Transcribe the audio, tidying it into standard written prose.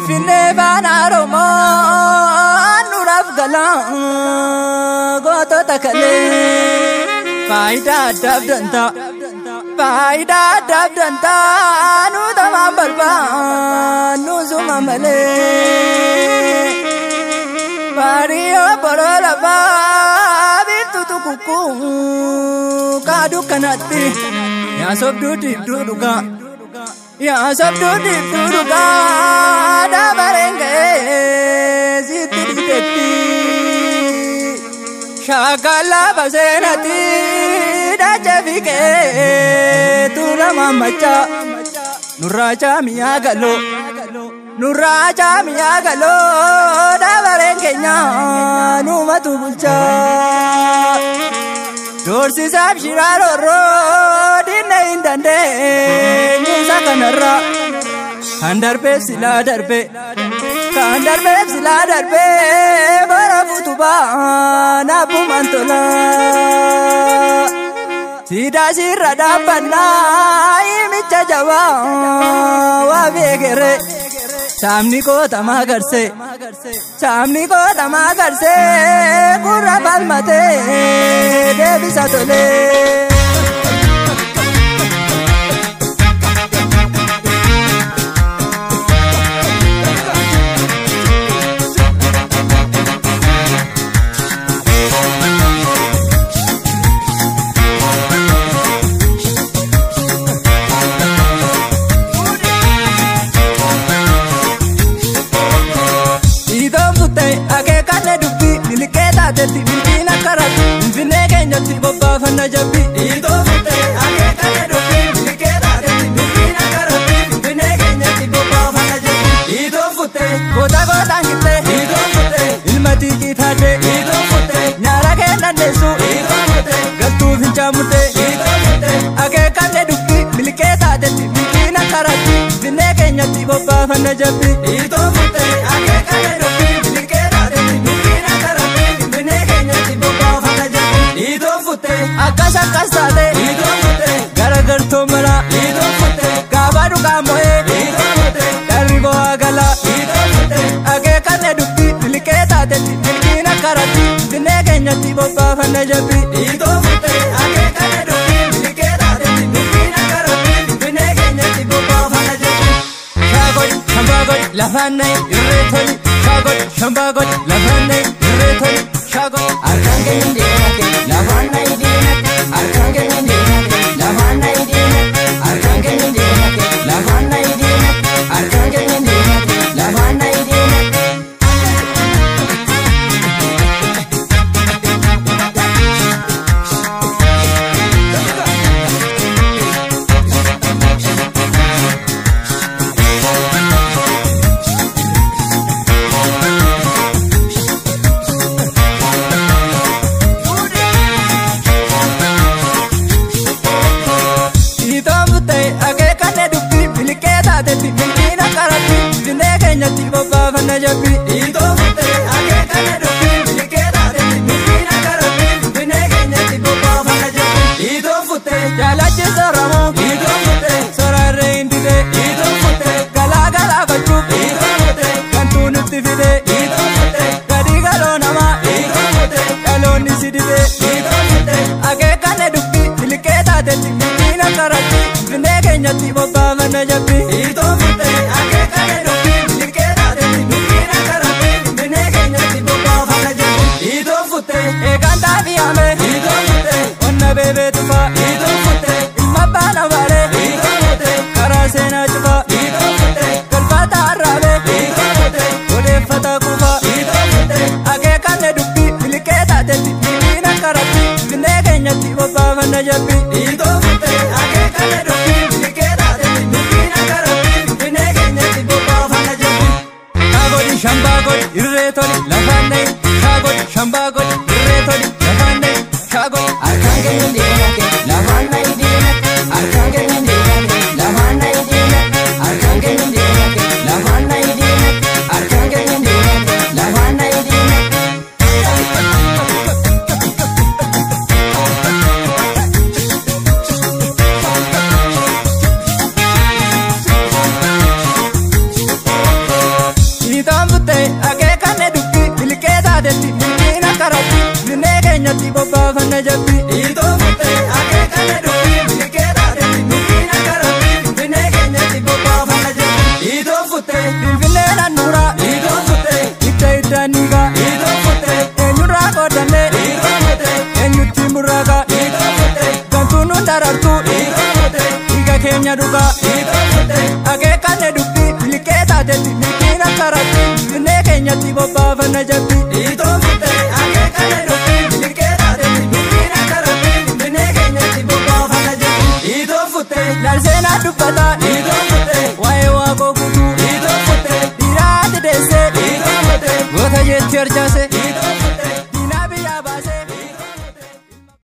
Finne banaroma nuraf galan goto takale faida dabdanta nu tamam balba nu zumamale Mario borola ba bitu tukuku kadu kanati ya sobdu duduga ya sabdu duduga da barenge zititi shagala basenati da javike tula mamacha nuracha miyagalo da barenge nya numatu bulcha dorsi sab shiraro ro dinne indande nyusa kanara kandarbe sila darbe bara futuba nabu mantola sida sirada panna imicha jawa wa begere samni ko tamagarse kurra balmate debisa tole Teti bilbina karatu Vinege nyati boba fana jabi Ito fute ake kane dobi Bilikeda teti bilbina karatu Vinege nyati boba fana jabi Ito fute goda ngite Ito fute ilmati kitade Ito fute nyara kenda nesu Ito fute galtu vincha mute Ito fute ake kane dobi Bilikeda teti bilbina karatu Vinege nyati boba fana jabi Ito fute ake kane dobi Akasa kasale, garagar tomara, gabaru gamoe, darigo agala, age kane dupi, biliketa teti, bilikina karati, binege nyati boba fana jabi. Ito fute, age kane dupi, biliketa teti, bilikina karati, binege nyati boba fana jabi. Shagoy, shambagoy, lafanay, irretholi, shagoy, shambagoy, lafanay, irretholi, shagoy, arkange nindiyake, lafanay. Jabi ito fute ake kane dobi bilikeda teti bilbina karati binege nyati boba fana jabi ito fute jalache saramo ito fute sarare indide ito fute galagala bachu ito fute kantunu tifide ito fute gadigalo nama ito fute kaloni sidide ito fute ake kane dobi bilikeda teti bilbina karati binege nyati boba fana jabi ito fute ake kane dobi bebe tufa ito fute mabana vare ito fute karasena tufa ito fute kalfata arabe ito fute ode fata kufa ito fute age kane dupi biliketa teti bilbina karati binege nyati boba fana jabi ito fute age kane dupi biliketa teti bilbina karati binege nyati boba fana jabi kagodi shambagodi irretholi lafanay kagodi shambagodi irretholi lafanay kagodi arkange nindiyake lavana idinake arkange nindiyake lavana idinake arkange nindiyake lavana idinake arkange nindiyake lavana idinake baafanna jabbi. Itoo futtee akee kana dubbii milkee taate milkiina karabbii Finfinnee keenyatti bobbaafanna jabbi. Itoo futtee Finfinnee naannura. Itoo futtee Itta iddaaniiga. Itoo futtee eenyurraa qoodannee. Itoo futtee eenyutti murraaga. Itoo futtee gantuun nu darartu. Itoo futtee dhiiga keenya dhugaa. Itoo futtee akee kana dubbii milkee taatetti milkiina karabbii Finfinnee keenyatti bobbaafanna jabbi. Itoo futtee akee kana dubbii milkee taate milkiina karabbii Finfinnee keenyatti bobbaafanna jabbi. Itoo futtee laalseenaa dubbata. Itoo futtee waa'ee waaqoo guutuu. Itoo futtee dhiiraatti deessee. Itoo futtee goota jetti harcaase.